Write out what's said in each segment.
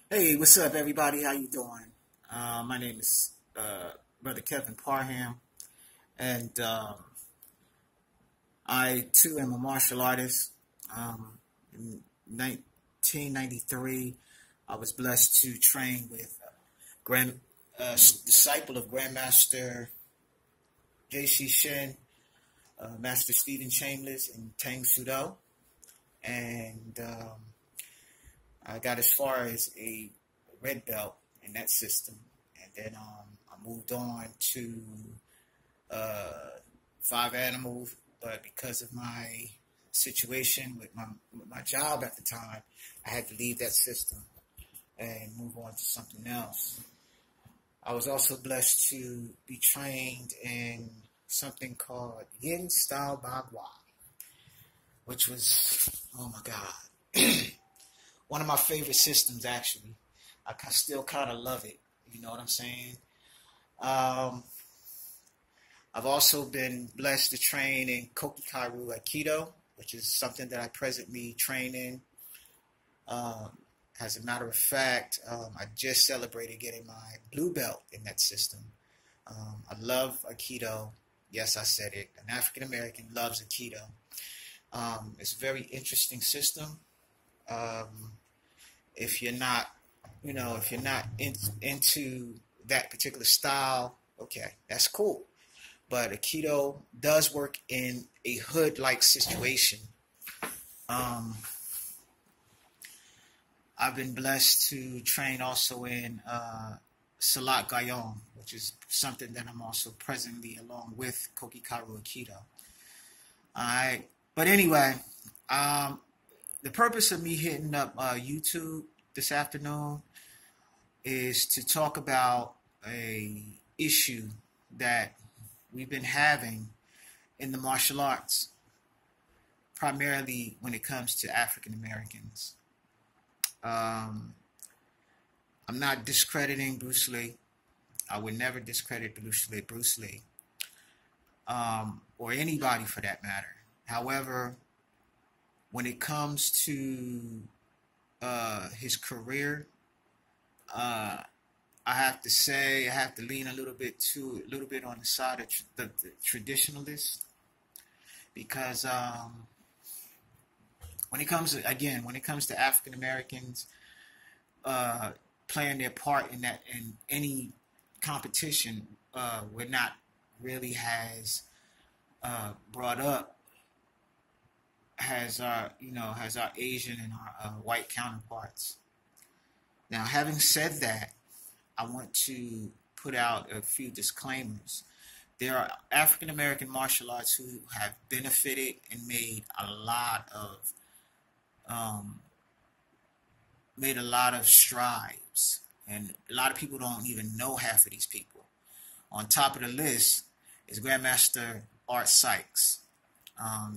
Hey, what's up, everybody? How you doing? My name is Brother Kevin Parham, and I too am a martial artist. In 1993, I was blessed to train with Grand disciple of Grandmaster J.C. Shin, Master Stephen Chambliss, and Tang Sudo, and I got as far as a red belt in that system, and then I moved on to uh, Five Animals, but because of my situation with my job at the time, I had to leave that system and move on to something else. I was also blessed to be trained in something called Yin Style Bagua, which was, oh my God, one of my favorite systems actually. I still kind of love it. You know what I'm saying? Um, I've also been blessed to train in Kokikaru Aikido, which is something that I presently train in. Um, as a matter of fact, I just celebrated getting my blue belt in that system. I love Aikido. Yes, I said it. An African American loves Aikido. It's a very interesting system. Um, if you're not, if you're not into that particular style, okay, that's cool. But Aikido does work in a hood-like situation. Um, I've been blessed to train also in Salat Gayon, which is something that I'm also presently along with Kokikaru Aikido. All right, but anyway, um, the purpose of me hitting up YouTube this afternoon is to talk about a issue that we've been having in the martial arts, primarily when it comes to African Americans. Um, I'm not discrediting Bruce Lee. I would never discredit Bruce Lee, or anybody for that matter. However, when it comes to his career, uh, I have to say I have to lean a little bit on the side of the traditionalists because when it comes to African Americans uh, playing their part in that in any competition, we're not really has brought up has our Asian and our white counterparts. Now, having said that, I want to put out a few disclaimers. There are African American martial arts who have benefited and um, made a lot of strides, and a lot of people don't even know half of these people. On top of the list is Grandmaster Art Sykes.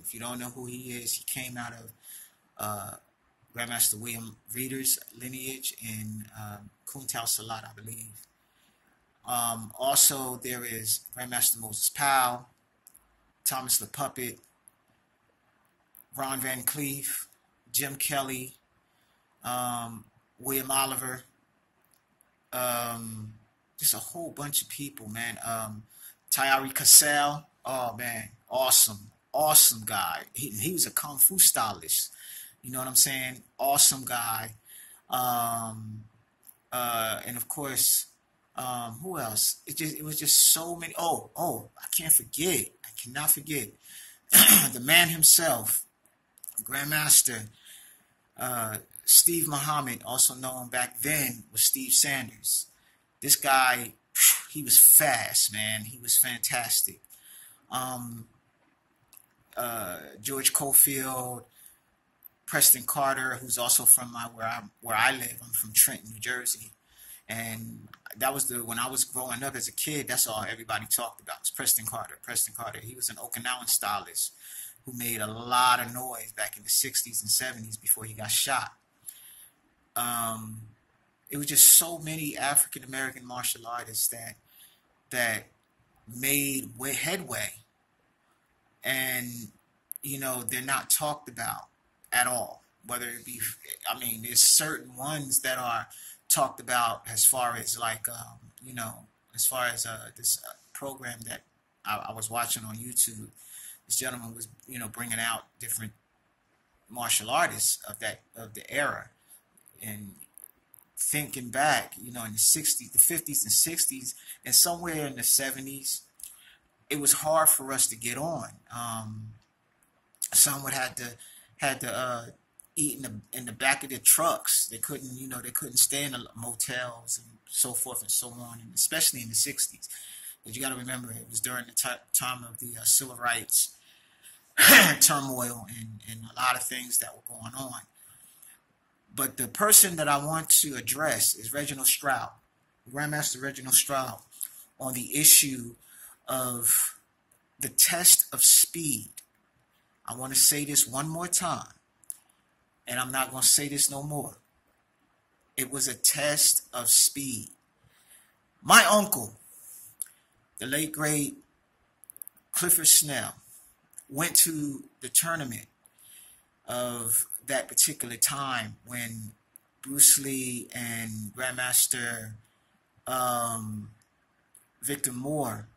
If you don't know who he is, he came out of uh, Grandmaster William Reeder's lineage in Kuntao Salat, I believe. Also, there is Grandmaster Moses Powell, Thomas the Puppet, Ron Van Cleef, Jim Kelly, William Oliver, um, just a whole bunch of people, man. Tayari Cassell, oh man, awesome, awesome guy. He was a kung fu stylist. You know what I'm saying? Awesome guy. Um, and of course, who else? It was just so many. I can't forget. I cannot forget the man himself, Grandmaster Steve Muhammad, also known back then was Steve Sanders. This guy, he was fast, man. He was fantastic. Um, George Cofield, Preston Carter, who's also from where I live. I'm from Trenton, New Jersey, and that was the when I was growing up as a kid. That's all everybody talked about was Preston Carter. Preston Carter. He was an Okinawan stylist who made a lot of noise back in the '60s and '70s before he got shot. Um, it was just so many African American martial artists that made headway, and they're not talked about at all. Whether it be, I mean, there's certain ones that are talked about as far as like, as far as this program that I was watching on YouTube. This gentleman was, bringing out different martial artists of the era, and thinking back, in the 60s, the 50s and 60s, and somewhere in the 70s, it was hard for us to get on. Some would had to eat in the back of their trucks. They couldn't, they couldn't stay in the motels and so forth and so on, and especially in the 60s. But you got to remember, it was during the time of the civil rights turmoil and a lot of things that were going on. But the person that I want to address is Reginald Stroud, Grandmaster Reginald Stroud, on the issue of the test of speed. I want to say this one more time, and I'm not going to say this no more. It was a test of speed. My uncle, the late great Clifford Snell, went to the tournament of that particular time when Bruce Lee and Grandmaster Victor Moore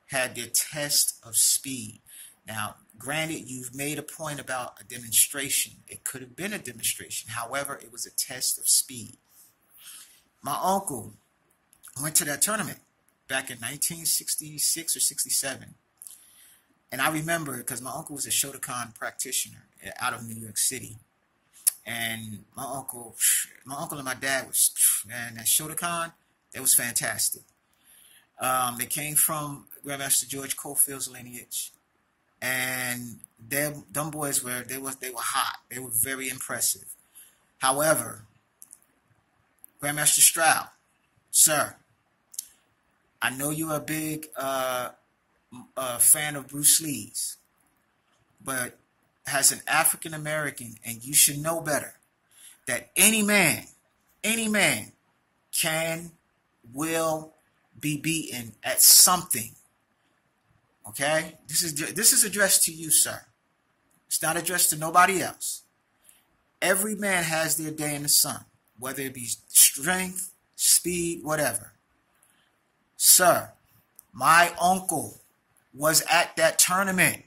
had their test of speed. Now, granted, you've made a point about a demonstration. It could have been a demonstration. However, it was a test of speed. My uncle went to that tournament back in 1966 or 67. And I remember because my uncle was a Shotokan practitioner out of New York City. And my uncle and my dad was, man, that Shotokan, that was fantastic. They came from Grandmaster George Cofield's lineage. And them boys were hot. They were very impressive. However, Grandmaster Stroud, sir, I know you're a big fan of Bruce Lee's, but as an African American, and you should know better, that any man will be beaten at something. Okay? This is addressed to you, sir. It's not addressed to nobody else. Every man has their day in the sun, whether it be strength, speed, whatever. Sir, my uncle was at that tournament.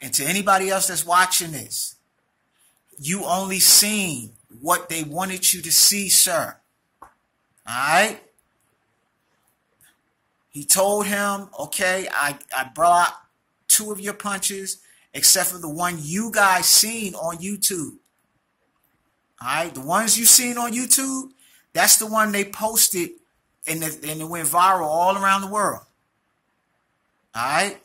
And to anybody else that's watching this, you only seen what they wanted you to see, sir. All right? He told him, okay, I blocked 2 of your punches, except for the one you guys seen on YouTube. All right? The ones you seen on YouTube, that's the one they posted and it went viral all around the world. All right?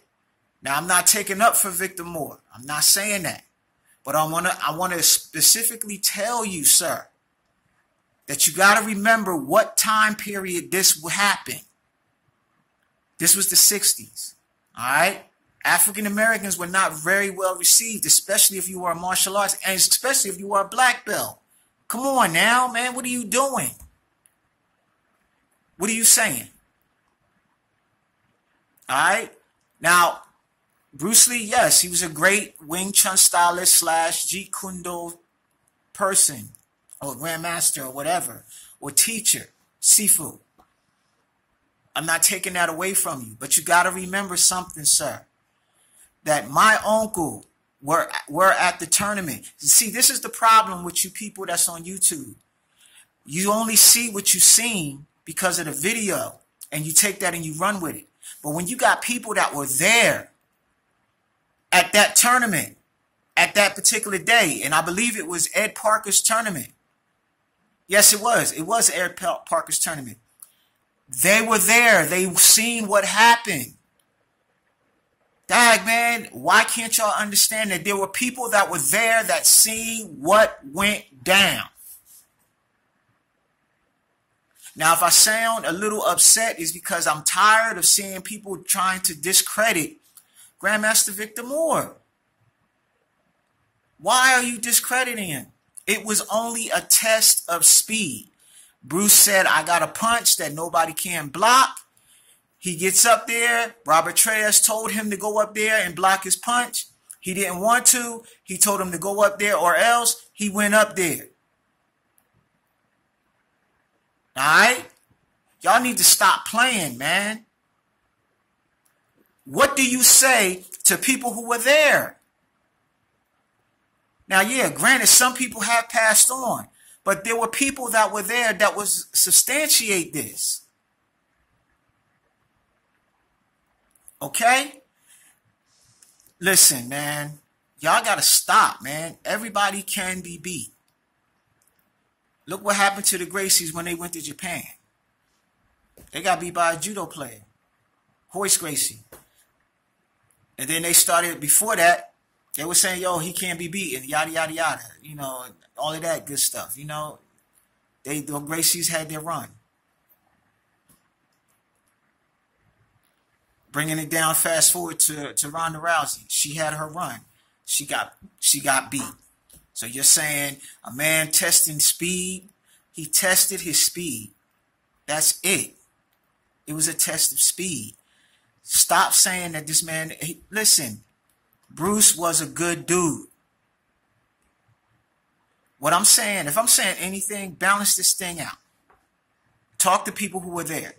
Now, I'm not taking up for Victor Moore. I'm not saying that. But I want to specifically tell you, sir, that you got to remember what time period this happened. This was the 60s. All right? African Americans were not very well received, especially if you were a martial arts, and especially if you were a black belt. Come on now, man. What are you doing? What are you saying? All right? Now, Bruce Lee, yes, he was a great Wing Chun stylist / Jeet Kune Do person, or grandmaster, or whatever, or teacher, Sifu. I'm not taking that away from you, but you got to remember something, sir, that my uncle were at the tournament. See, this is the problem with you people that's on YouTube. You only see what you seen because of the video, and you take that and you run with it. But when you got people that were there at that tournament, at that particular day, and I believe it was Ed Parker's tournament. Yes, it was. It was Ed Parker's tournament. They were there. They seen what happened. Dag, man, why can't y'all understand that there were people that were there that seen what went down? Now, if I sound a little upset, it's because I'm tired of seeing people trying to discredit Grandmaster Victor Moore. Why are you discrediting him? It was only a test of speed. Bruce said, I got a punch that nobody can block. He gets up there. Robert Reyes told him to go up there and block his punch. He didn't want to. He told him to go up there or else. He went up there. All right? Y'all need to stop playing, man. What do you say to people who were there? Now, yeah, granted, some people have passed on, but there were people that were there that was substantiate this. Okay? Listen, man, y'all got to stop, man. Everybody can be beat. Look what happened to the Gracies when they went to Japan. They got beat by a judo player, Royce Gracie. And then they started, before that, they were saying, yo, he can't be beaten, yada, yada, yada. You know, all of that good stuff. You know, the Gracies had their run. Bringing it down, fast forward to Ronda Rousey. She had her run. She got beat. So you're saying a man testing speed, he tested his speed. That's it. It was a test of speed. Stop saying that this man, listen, Bruce was a good dude. What I'm saying, if I'm saying anything, balance this thing out. Talk to people who were there.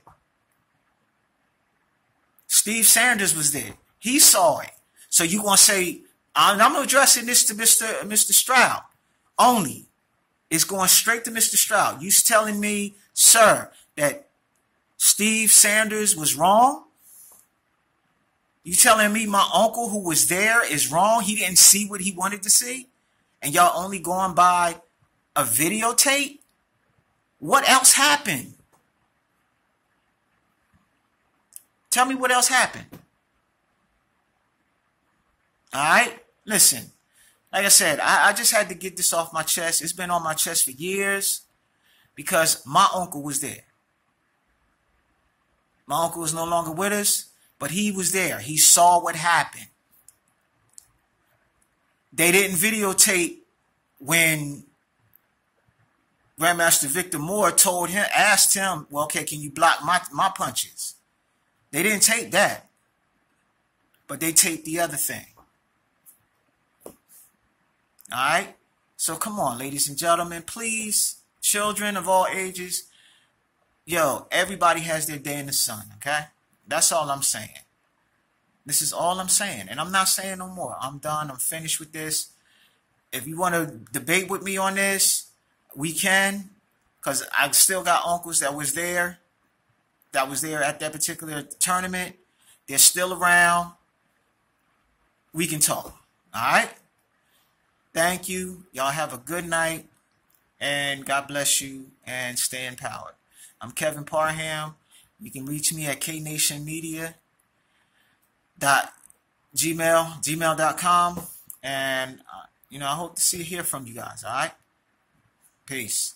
Steve Sanders was there. He saw it. So you going to say, I'm addressing this to Mr. Stroud only. It's going straight to Mr. Stroud. You telling me, sir, that Steve Sanders was wrong? You telling me my uncle who was there is wrong? He didn't see what he wanted to see? And y'all only going by a videotape? What else happened? Tell me what else happened. All right? Listen, like I said, I just had to get this off my chest. It's been on my chest for years because my uncle was there. My uncle is no longer with us, but he was there. He saw what happened. They didn't videotape when Grandmaster Victor Moore asked him, well, okay, can you block my punches? They didn't tape that, but they taped the other thing. All right? So come on, ladies and gentlemen, please, children of all ages, yo, everybody has their day in the sun, okay? That's all I'm saying. This is all I'm saying, and I'm not saying no more. I'm done. I'm finished with this. If you want to debate with me on this, we can, because I still got uncles that was there at that particular tournament. They're still around. We can talk. All right? Thank you. Y'all have a good night, and God bless you, and stay empowered. I'm Kevin Parham. You can reach me at knationmedia.gmail.com, and I hope to hear from you guys. All right? Peace.